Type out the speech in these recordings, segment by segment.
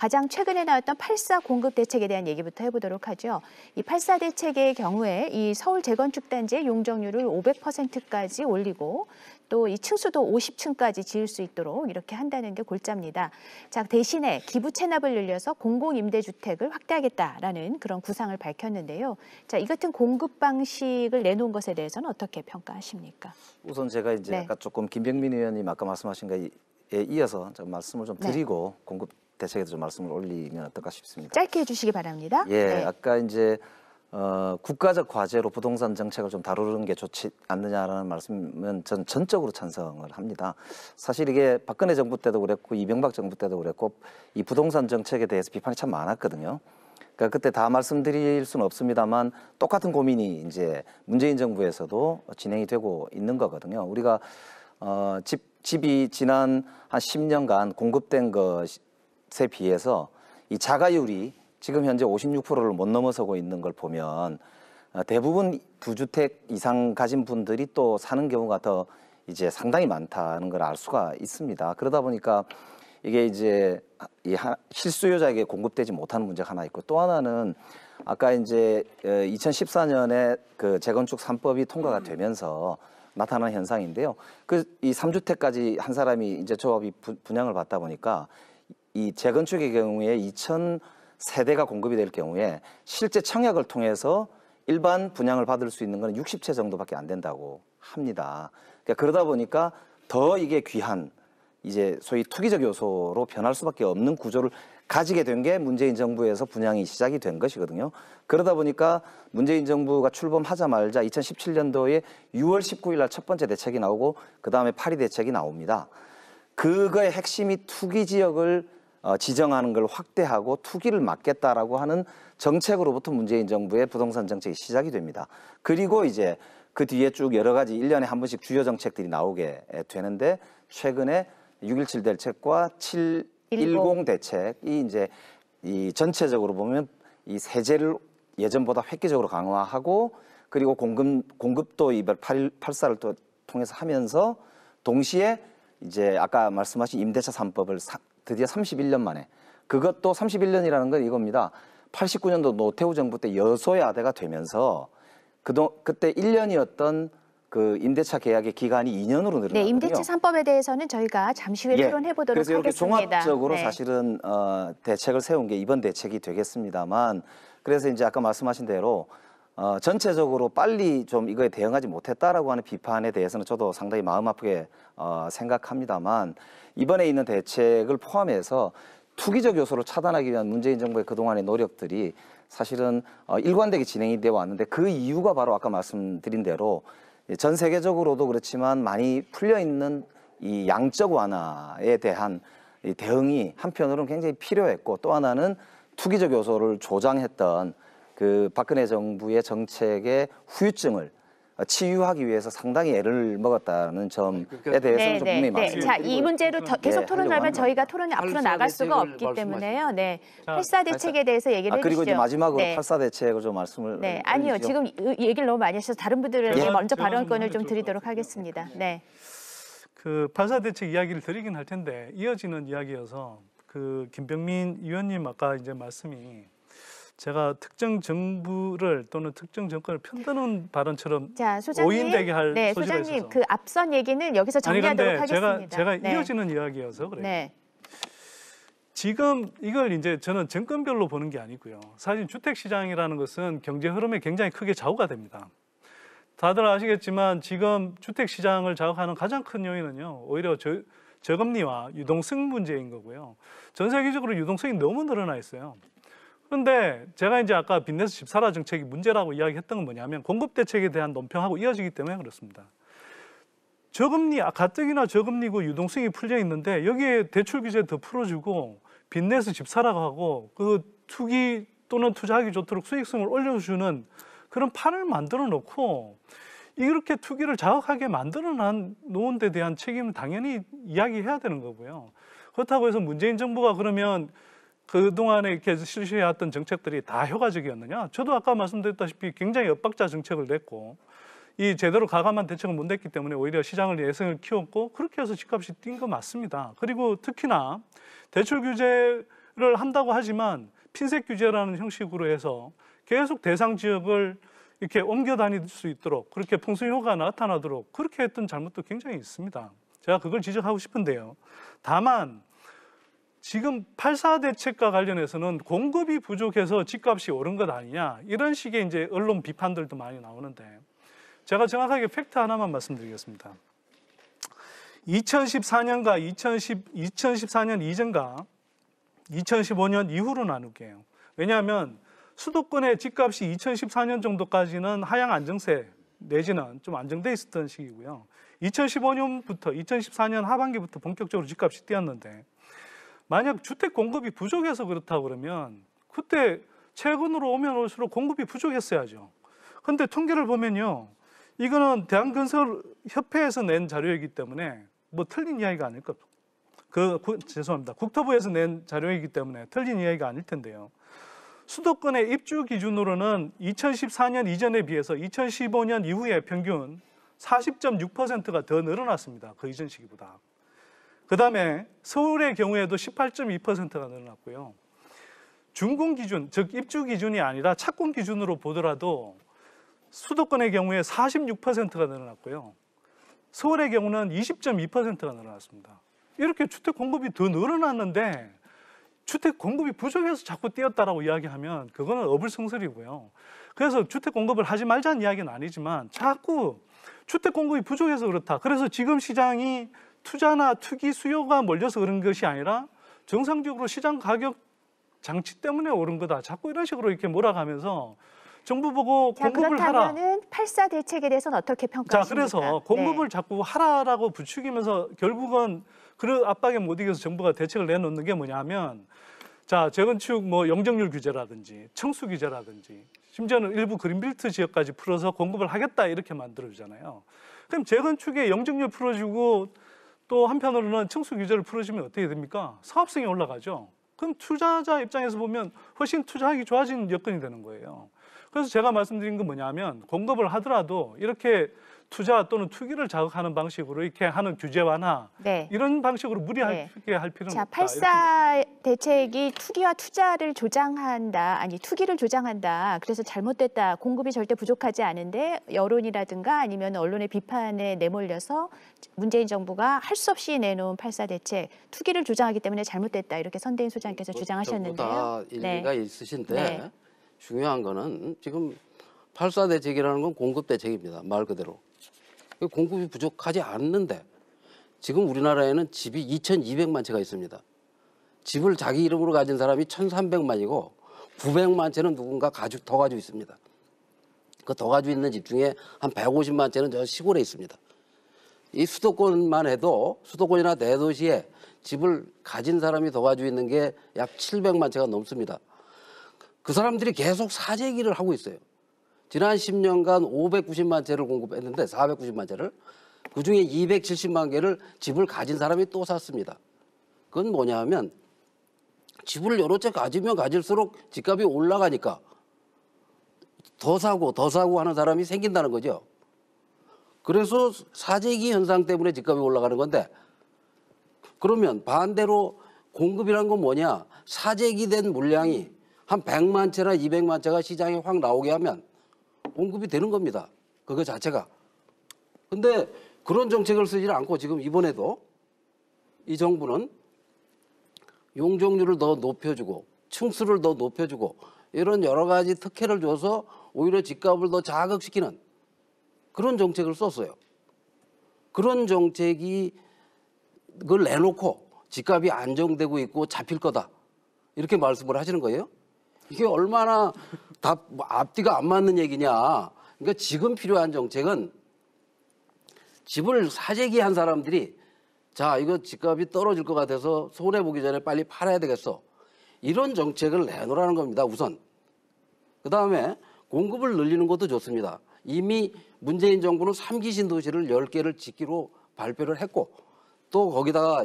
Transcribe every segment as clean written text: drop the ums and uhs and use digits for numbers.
가장 최근에 나왔던 8.4 공급 대책에 대한 얘기부터 해보도록 하죠. 이 8.4 대책의 경우에 이 서울 재건축 단지의 용적률을 500%까지 올리고 또 이 층수도 50층까지 지을 수 있도록 이렇게 한다는 게 골자입니다. 자, 대신에 기부 체납을 늘려서 공공임대주택을 확대하겠다라는 그런 구상을 밝혔는데요. 자, 이 같은 공급 방식을 내놓은 것에 대해서는 어떻게 평가하십니까? 우선 제가 이제 아까 조금 김병민 의원님 아까 말씀하신 거에 이어서 좀 말씀을 좀 드리고 공급 대책에도 좀 말씀을 올리면 어떨까 싶습니다. 짧게 해주시기 바랍니다. 아까 이제 국가적 과제로 부동산 정책을 좀 다루는 게 좋지 않느냐라는 말씀은 전 전적으로 찬성을 합니다. 사실 이게 박근혜 정부 때도 그랬고 이명박 정부 때도 그랬고 이 부동산 정책에 대해서 비판이 참 많았거든요. 그러니까 그때 다 말씀드릴 수는 없습니다만 똑같은 고민이 이제 문재인 정부에서도 진행이 되고 있는 거거든요. 우리가 집이 지난 한 10년간 공급된 것에 비해서 이 자가율이 지금 현재 56%를 못 넘어서고 있는 걸 보면 대부분 부주택 이상 가진 분들이 또 사는 경우가 더 이제 상당히 많다는 걸 알 수가 있습니다. 그러다 보니까 이게 이제 실수요자에게 공급되지 못하는 문제가 하나 있고 또 하나는 아까 이제 2014년에 그 재건축 3법이 통과가 되면서 나타난 현상인데요. 이 3주택까지 한 사람이 이제 조합이 분양을 받다 보니까 이 재건축의 경우에 2,000세대가 공급이 될 경우에 실제 청약을 통해서 일반 분양을 받을 수 있는 건 60채 정도밖에 안 된다고 합니다. 그러니까 그러다 보니까 더 이게 귀한 이제 소위 투기적 요소로 변할 수밖에 없는 구조를 가지게 된 게 문재인 정부에서 분양이 시작이 된 것이거든요. 그러다 보니까 문재인 정부가 출범하자마자 2017년도에 6월 19일 날 첫 번째 대책이 나오고 그다음에 8.2 대책이 나옵니다. 그거의 핵심이 투기 지역을 지정하는 걸 확대하고 투기를 막겠다라고 하는 정책으로부터 문재인 정부의 부동산 정책이 시작이 됩니다. 그리고 이제 그 뒤에 쭉 여러 가지 1년에 한 번씩 주요 정책들이 나오게 되는데 최근에 6.17 대책과 7.10 대책이 이제 이 전체적으로 보면 이 세제를 예전보다 획기적으로 강화하고 그리고 공급도 이별 8.4를 또 통해서 하면서 동시에 이제 아까 말씀하신 임대차 3법을 드디어 31년 만에 그것도 31년이라는 건 이겁니다. 89년도 노태우 정부 때 여소야대가 되면서 그때 1년이었던 그 임대차 계약의 기간이 2년으로 늘어났거든요. 네, 임대차 3법에 대해서는 저희가 잠시 후에 토론해 보도록 그래서 이렇게 하겠습니다. 종합적으로 사실은 대책을 세운 게 이번 대책이 되겠습니다만 그래서 이제 아까 말씀하신 대로 전체적으로 빨리 좀 이거에 대응하지 못했다라고 하는 비판에 대해서는 저도 상당히 마음 아프게 생각합니다만 이번에 있는 대책을 포함해서 투기적 요소를 차단하기 위한 문재인 정부의 그동안의 노력들이 사실은 일관되게 진행이 되어 왔는데 그 이유가 바로 아까 말씀드린 대로 전 세계적으로도 그렇지만 많이 풀려있는 이 양적 완화에 대한 이 대응이 한편으로는 굉장히 필요했고 또 하나는 투기적 요소를 조장했던 그 박근혜 정부의 정책의 후유증을 치유하기 위해서 상당히 애를 먹었다는 점에 대해서는 좀 분명히 맞습니다. 자, 이 문제로 계속 토론을 하면 저희가 토론이 앞으로 나갈 수가 없기 때문에요. 8.4 대책에 대해서 얘기를 해주시죠. 그리고 이제 마지막으로 8.4 대책을 좀 말씀을 아니요. 지금 얘기를 너무 많이 하셔서 다른 분들에게 먼저 발언권을 좀 드리도록 하겠습니다. 그 8.4 대책 이야기를 드리긴 할 텐데 이어지는 이야기여서 그 김병민 의원님 아까 이제 말씀이 제가 특정 정부를 또는 특정 정권을 편드는 발언처럼 오인되게 할 소지가 있어서. 소장님, 그 앞선 얘기는 여기서 정리하도록 하겠습니다. 제가 이어지는 이야기여서 그래요. 지금 이걸 이제 저는 정권별로 보는 게 아니고요. 사실 주택시장이라는 것은 경제 흐름에 굉장히 크게 좌우가 됩니다. 다들 아시겠지만 지금 주택시장을 자극하는 가장 큰 요인은요. 오히려 저금리와 유동성 문제인 거고요. 전 세계적으로 유동성이 너무 늘어나 있어요. 그런데 제가 이제 아까 빚내서 집 사라 정책이 문제라고 이야기했던 건 뭐냐면 공급 대책에 대한 논평하고 이어지기 때문에 그렇습니다. 저금리, 가뜩이나 저금리고 유동성이 풀려 있는데 여기에 대출 규제 더 풀어주고 빚내서 집 사라고 하고 그 투기 또는 투자하기 좋도록 수익성을 올려주는 그런 판을 만들어 놓고 이렇게 투기를 자극하게 만들어 놓은 데 대한 책임은 당연히 이야기해야 되는 거고요. 그렇다고 해서 문재인 정부가 그러면 그동안에 이렇게 실시해왔던 정책들이 다 효과적이었느냐? 저도 아까 말씀드렸다시피 굉장히 엇박자 정책을 냈고 이 제대로 가감한 대책을 못 냈기 때문에 오히려 시장을 내성을 키웠고 그렇게 해서 집값이 뛴 거 맞습니다. 그리고 특히나 대출 규제를 한다고 하지만 핀셋 규제라는 형식으로 해서 계속 대상 지역을 이렇게 옮겨 다닐 수 있도록 그렇게 풍수 효과가 나타나도록 그렇게 했던 잘못도 굉장히 있습니다. 제가 그걸 지적하고 싶은데요. 다만 지금 8.4 대책과 관련해서는 공급이 부족해서 집값이 오른 것 아니냐 이런 식의 이제 언론 비판들도 많이 나오는데 제가 정확하게 팩트 하나만 말씀드리겠습니다. 2014년과 2014년 이전과 2015년 이후로 나눌게요. 왜냐하면 수도권의 집값이 2014년 정도까지는 하향 안정세 내지는 좀 안정돼 있었던 시기고요. 2015년부터 2014년 하반기부터 본격적으로 집값이 뛰었는데 만약 주택 공급이 부족해서 그렇다고 그러면 그때 최근으로 오면 올수록 공급이 부족했어야죠. 그런데 통계를 보면요. 이거는 대한건설협회에서 낸 자료이기 때문에 뭐 틀린 이야기가 아닐 것 죄송합니다. 국토부에서 낸 자료이기 때문에 틀린 이야기가 아닐 텐데요. 수도권의 입주 기준으로는 2014년 이전에 비해서 2015년 이후에 평균 40.6%가 더 늘어났습니다. 그 이전 시기보다. 그 다음에 서울의 경우에도 18.2%가 늘어났고요. 준공 기준, 즉 입주 기준이 아니라 착공 기준으로 보더라도 수도권의 경우에 46%가 늘어났고요. 서울의 경우는 20.2%가 늘어났습니다. 이렇게 주택 공급이 더 늘어났는데 주택 공급이 부족해서 자꾸 뛰었다라고 이야기하면 그거는 어불성설이고요. 그래서 주택 공급을 하지 말자는 이야기는 아니지만 자꾸 주택 공급이 부족해서 그렇다. 그래서 지금 시장이 투자나 투기 수요가 몰려서 그런 것이 아니라 정상적으로 시장 가격 장치 때문에 오른 거다. 자꾸 이런 식으로 이렇게 몰아가면서 정부 보고 공급을 하라. 그렇다면은 8.4 대책에 대해서는 어떻게 평가하십니까? 자, 그래서 공급을 자꾸 하라라고 부추기면서 결국은 그 압박에 못 이겨서 정부가 대책을 내놓는 게 뭐냐면 자, 재건축 뭐 용적률 규제라든지 청수 규제라든지 심지어는 일부 그린벨트 지역까지 풀어서 공급을 하겠다 이렇게 만들어주잖아요. 그럼 재건축에 용적률 풀어주고 또 한편으로는 청수 규제를 풀어주면 어떻게 됩니까? 사업성이 올라가죠. 그럼 투자자 입장에서 보면 훨씬 투자하기 좋아진 여건이 되는 거예요. 그래서 제가 말씀드린 건 뭐냐면 공급을 하더라도 이렇게 투자 또는 투기를 자극하는 방식으로 이렇게 하는 규제 완화 이런 방식으로 무리하게 할 필요는 없다. 8.4 대책이 투기와 투자를 조장한다. 아니 투기를 조장한다. 그래서 잘못됐다. 공급이 절대 부족하지 않은데 여론이라든가 아니면 언론의 비판에 내몰려서 문재인 정부가 할 수 없이 내놓은 8.4 대책 투기를 조장하기 때문에 잘못됐다. 이렇게 선대인 소장께서 주장하셨는데요. 다 일리가 있으신데 중요한 거는 지금 8.4 대책이라는 건 공급 대책입니다. 말 그대로. 공급이 부족하지 않는데 지금 우리나라에는 집이 2,200만 채가 있습니다. 집을 자기 이름으로 가진 사람이 1,300만이고 900만 채는 누군가 더 가지고 있습니다. 그 더 가지고 있는 집 중에 한 150만 채는 저 시골에 있습니다. 이 수도권만 해도 수도권이나 대도시에 집을 가진 사람이 더 가지고 있는 게 약 700만 채가 넘습니다. 그 사람들이 계속 사재기를 하고 있어요. 지난 10년간 590만 채를 공급했는데 490만 채를 그중에 270만 개를 집을 가진 사람이 또 샀습니다. 그건 뭐냐 하면 집을 여러 채 가지면 가질수록 집값이 올라가니까 더 사고 하는 사람이 생긴다는 거죠. 그래서 사재기 현상 때문에 집값이 올라가는 건데 그러면 반대로 공급이란 건 뭐냐? 사재기된 물량이 한 100만 채나 200만 채가 시장에 확 나오게 하면 공급이 되는 겁니다. 그거 자체가. 근데 그런 정책을 쓰지 않고 지금 이번에도 이 정부는 용적률을 더 높여주고 층수를 더 높여주고 이런 여러 가지 특혜를 줘서 오히려 집값을 더 자극시키는 그런 정책을 썼어요. 그런 정책이 그걸 내놓고 집값이 안정되고 있고 잡힐 거다. 이렇게 말씀을 하시는 거예요? 이게 얼마나 앞뒤가 안 맞는 얘기냐. 그러니까 지금 필요한 정책은 집을 사재기한 사람들이 자, 이거 집값이 떨어질 것 같아서 손해보기 전에 빨리 팔아야 되겠어. 이런 정책을 내놓으라는 겁니다, 우선. 그다음에 공급을 늘리는 것도 좋습니다. 이미 문재인 정부는 3기 신도시를 10개를 짓기로 발표를 했고 또 거기다가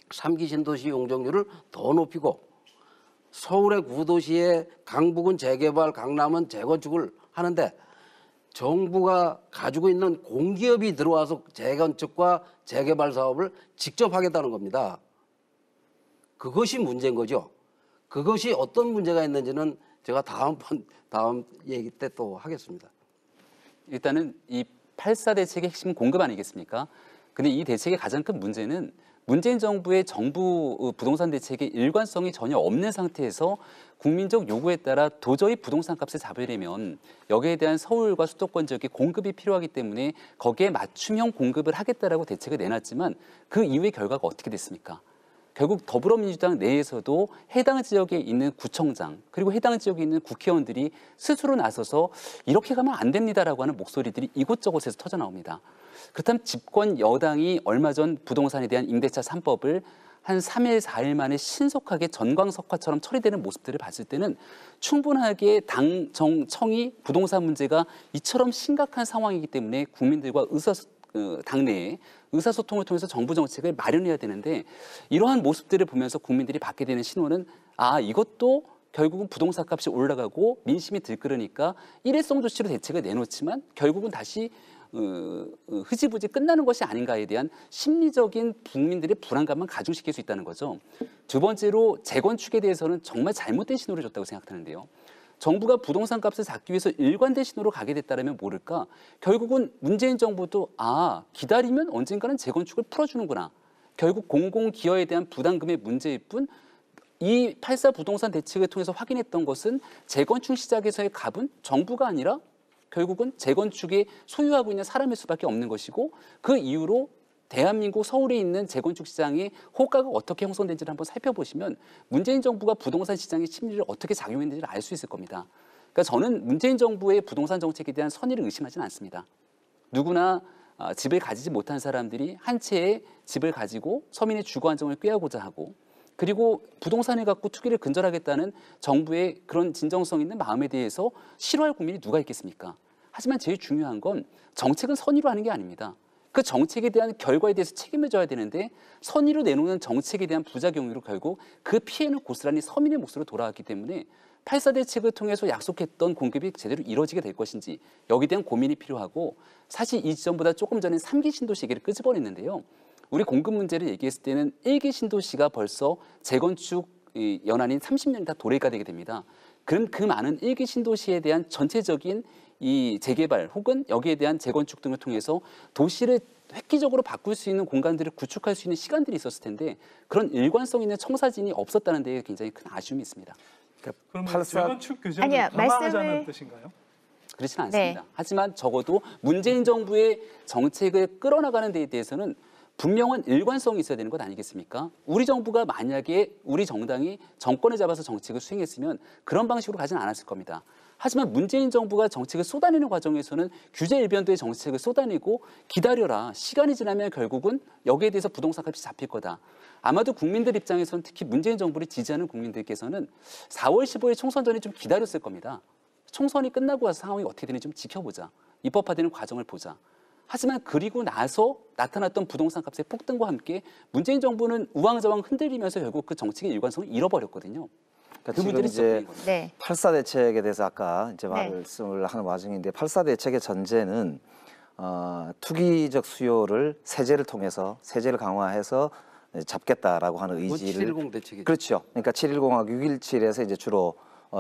3기 신도시 용적률을 더 높이고 서울의 구도시에 강북은 재개발, 강남은 재건축을 하는데 정부가 가지고 있는 공기업이 들어와서 재건축과 재개발 사업을 직접 하겠다는 겁니다. 그것이 문제인 거죠. 그것이 어떤 문제가 있는지는 제가 다음 얘기 때 또 하겠습니다. 일단은 이 8.4 대책의 핵심 공급 아니겠습니까? 근데 이 대책의 가장 큰 문제는 문재인 정부의 정부 부동산 대책의 일관성이 전혀 없는 상태에서 국민적 요구에 따라 도저히 부동산 값을 잡으려면 여기에 대한 서울과 수도권 지역의 공급이 필요하기 때문에 거기에 맞춤형 공급을 하겠다라고 대책을 내놨지만 그 이후의 결과가 어떻게 됐습니까? 결국 더불어민주당 내에서도 해당 지역에 있는 구청장 그리고 해당 지역에 있는 국회의원들이 스스로 나서서 이렇게 가면 안 됩니다라고 하는 목소리들이 이곳저곳에서 터져나옵니다. 그렇다면 집권 여당이 얼마 전 부동산에 대한 임대차 3법을 한 3일, 4일 만에 신속하게 전광석화처럼 처리되는 모습들을 봤을 때는 충분하게 당정청이 부동산 문제가 이처럼 심각한 상황이기 때문에 국민들과 당내에 의사소통을 통해서 정부 정책을 마련해야 되는데 이러한 모습들을 보면서 국민들이 받게 되는 신호는 이것도 결국은 부동산 값이 올라가고 민심이 들끓으니까 일회성 조치로 대책을 내놓지만 결국은 다시 흐지부지 끝나는 것이 아닌가에 대한 심리적인 국민들의 불안감만 가중시킬 수 있다는 거죠. 두 번째로 재건축에 대해서는 정말 잘못된 신호를 줬다고 생각하는데요. 정부가 부동산 값을 잡기 위해서 일관된 신호로 가게 됐다면 모를까 결국은 문재인 정부도 기다리면 언젠가는 재건축을 풀어주는구나. 결국 공공기여에 대한 부담금의 문제일 뿐 이 8.4 부동산 대책을 통해서 확인했던 것은 재건축 시작에서의 값은 정부가 아니라 결국은 재건축에 소유하고 있는 사람일 수밖에 없는 것이고 그 이후로 대한민국 서울에 있는 재건축 시장의 호가가 어떻게 형성된지를 한번 살펴보시면 문재인 정부가 부동산 시장의 심리를 어떻게 작용했는지를 알 수 있을 겁니다. 그러니까 저는 문재인 정부의 부동산 정책에 대한 선의를 의심하지는 않습니다. 누구나 집을 가지지 못한 사람들이 한 채의 집을 가지고 서민의 주거 안정을 꾀하고자 하고 그리고 부동산을 갖고 투기를 근절하겠다는 정부의 그런 진정성 있는 마음에 대해서 싫어할 국민이 누가 있겠습니까? 하지만 제일 중요한 건 정책은 선의로 하는 게 아닙니다. 그 정책에 대한 결과에 대해서 책임을 져야 되는데 선의로 내놓는 정책에 대한 부작용으로 결국 그 피해는 고스란히 서민의 몫으로 돌아왔기 때문에 8.4 대책을 통해서 약속했던 공급이 제대로 이루어지게 될 것인지 여기에 대한 고민이 필요하고 사실 이 지점보다 조금 전에 3기 신도 시기를 끄집어냈는데요. 우리 공급 문제를 얘기했을 때는 1기 신도시가 벌써 재건축 연한인 30년이 다 도래가 되게 됩니다. 그럼 그 많은 1기 신도시에 대한 전체적인 이 재개발 혹은 여기에 대한 재건축 등을 통해서 도시를 획기적으로 바꿀 수 있는 공간들을 구축할 수 있는 시간들이 있었을 텐데 그런 일관성 있는 청사진이 없었다는 데 굉장히 큰 아쉬움이 있습니다. 그러면 재건축 규제를 강화하자는 뜻인가요? 그렇지는 않습니다. 하지만 적어도 문재인 정부의 정책을 끌어나가는 데에 대해서는 분명한 일관성이 있어야 되는 것 아니겠습니까? 우리 정부가 만약에 우리 정당이 정권을 잡아서 정책을 수행했으면 그런 방식으로 가지는 않았을 겁니다. 하지만 문재인 정부가 정책을 쏟아내는 과정에서는 규제 일변도의 정책을 쏟아내고 기다려라. 시간이 지나면 결국은 여기에 대해서 부동산 값이 잡힐 거다. 아마도 국민들 입장에서는 특히 문재인 정부를 지지하는 국민들께서는 4월 15일 총선 전에 좀 기다렸을 겁니다. 총선이 끝나고 와서 상황이 어떻게 되는지 좀 지켜보자. 입법화되는 과정을 보자. 하지만 그리고 나서 나타났던 부동산 값의 폭등과 함께 문재인 정부는 우왕좌왕 흔들리면서 결국 그 정책의 일관성을 잃어버렸거든요. 그러니까 그 문제는 이제 8.4 대책에 대해서 아까 이제 말씀을 하는 와중인데 8.4 대책의 전제는 투기적 수요를 세제를 통해서 세제를 강화해서 잡겠다라고 하는 의지를 710 대책이죠. 그렇죠. 그러니까 710하고 617에서 이제 주로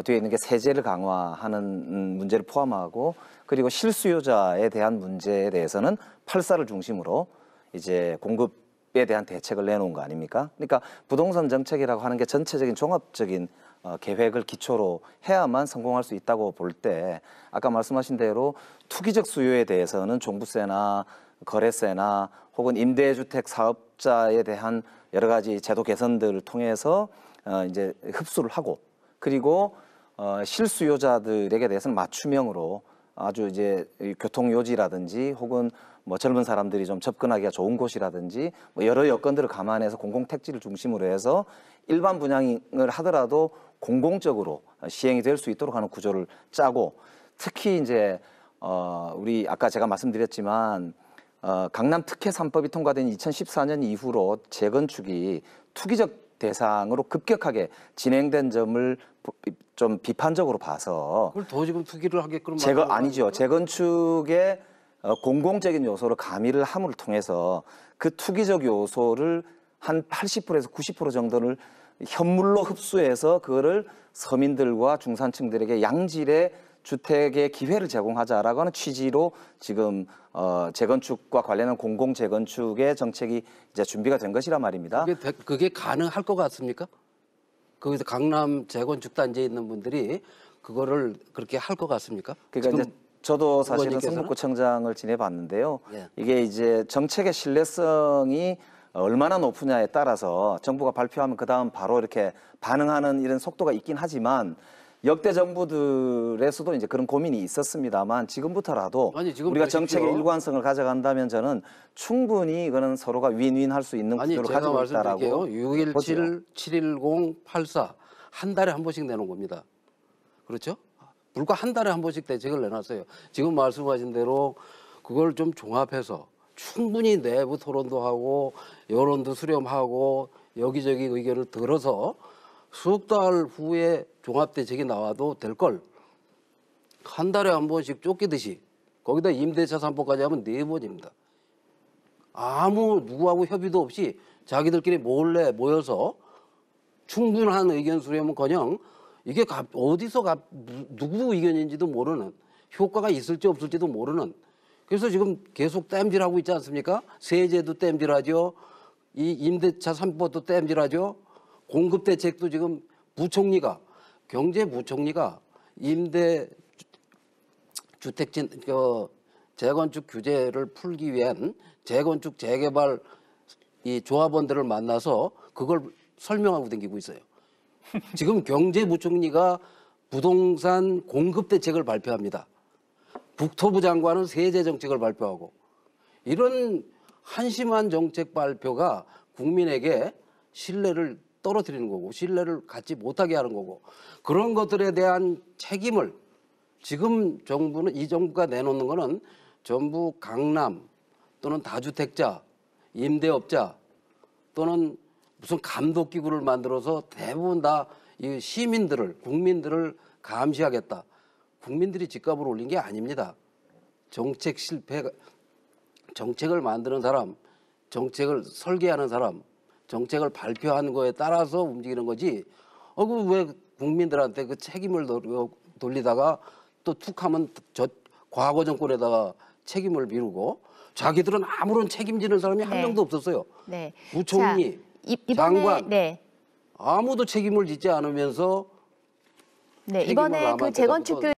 뒤에 있는 게 세제를 강화하는 문제를 포함하고 그리고 실수요자에 대한 문제에 대해서는 8.4를 중심으로 이제 공급에 대한 대책을 내놓은 거 아닙니까? 그러니까 부동산 정책이라고 하는 게 전체적인 종합적인 계획을 기초로 해야만 성공할 수 있다고 볼 때 아까 말씀하신 대로 투기적 수요에 대해서는 종부세나 거래세나 혹은 임대주택 사업자에 대한 여러 가지 제도 개선들을 통해서 이제 흡수를 하고 그리고 실수요자들에게 대해서는 맞춤형으로 아주 이제 교통 요지라든지 혹은 뭐 젊은 사람들이 좀 접근하기가 좋은 곳이라든지 뭐 여러 여건들을 감안해서 공공택지를 중심으로 해서 일반 분양을 하더라도 공공적으로 시행이 될 수 있도록 하는 구조를 짜고 특히 이제 우리 아까 제가 말씀드렸지만 강남 특혜 3법이 통과된 2014년 이후로 재건축이 투기적 대상으로 급격하게 진행된 점을 좀 비판적으로 봐서 그걸 더 지금 투기를 하게끔 아니죠. 재건축의 공공적인 요소를 가미를 함을 통해서 그 투기적 요소를 한 80%에서 90% 정도를 현물로 흡수해서 그거를 서민들과 중산층들에게 양질의 주택의 기회를 제공하자라고 하는 취지로 지금 재건축과 관련한 공공 재건축의 정책이 이제 준비가 된 것이란 말입니다. 그게 가능할 것 같습니까? 거기서 강남 재건축 단지에 있는 분들이 그거를 그렇게 할 것 같습니까? 그러니까 이제 저도 사실은 의원님께서는? 성북구청장을 지내봤는데요. 예. 이게 이제 정책의 신뢰성이 얼마나 높으냐에 따라서 정부가 발표하면 그 다음 바로 이렇게 반응하는 이런 속도가 있긴 하지만 역대 정부들에서도 이제 그런 고민이 있었습니다만 지금부터라도 아니, 지금 우리가 보십시오. 정책의 일관성을 가져간다면 저는 충분히 이거는 서로가 윈윈할 수 있는 아니 구조를 제가 가지고 있다라고 말씀드릴게요. 보죠. 617-710-84 한 달에 한 번씩 내놓은 겁니다. 그렇죠? 불과 한 달에 한 번씩 대책을 내놨어요. 지금 말씀하신 대로 그걸 좀 종합해서 충분히 내부 토론도 하고 여론도 수렴하고 여기저기 의견을 들어서 석 달 후에 종합대책이 나와도 될 걸 한 달에 한 번씩 쫓기듯이 거기다 임대차 3법까지 하면 4번입니다. 아무 누구하고 협의도 없이 자기들끼리 몰래 모여서 충분한 의견 수렴은커녕 이게 어디서 누구 의견인지도 모르는 효과가 있을지 없을지도 모르는 그래서 지금 계속 땜질하고 있지 않습니까? 세제도 땜질하죠. 이 임대차 3법도 땜질하죠. 공급대책도 지금 부총리가 경제부총리가 임대 주택 재건축 규제를 풀기 위한 재건축 재개발 이 조합원들을 만나서 그걸 설명하고 다니고 있어요. 지금 경제부총리가 부동산 공급 대책을 발표합니다. 국토부 장관은 세제 정책을 발표하고 이런 한심한 정책 발표가 국민에게 신뢰를 떨어뜨리는 거고 신뢰를 갖지 못하게 하는 거고 그런 것들에 대한 책임을 지금 정부는 이 정부가 내놓는 거는 전부 강남 또는 다주택자, 임대업자 또는 무슨 감독기구를 만들어서 대부분 다 이 시민들을 국민들을 감시하겠다. 국민들이 집값을 올린 게 아닙니다. 정책 실패, 정책을 만드는 사람, 정책을 설계하는 사람, 정책을 발표하는 거에 따라서 움직이는 거지. 그 왜 국민들한테 그 책임을 돌리다가 또 툭하면 저 과거 정권에다가 책임을 미루고 자기들은 아무런 책임지는 사람이 한 네. 명도 없었어요. 네. 부총리, 이번에 장관. 네. 아무도 책임을 짓지 않으면서 네, 책임을 이번에 그 남한테 재건축 또 규제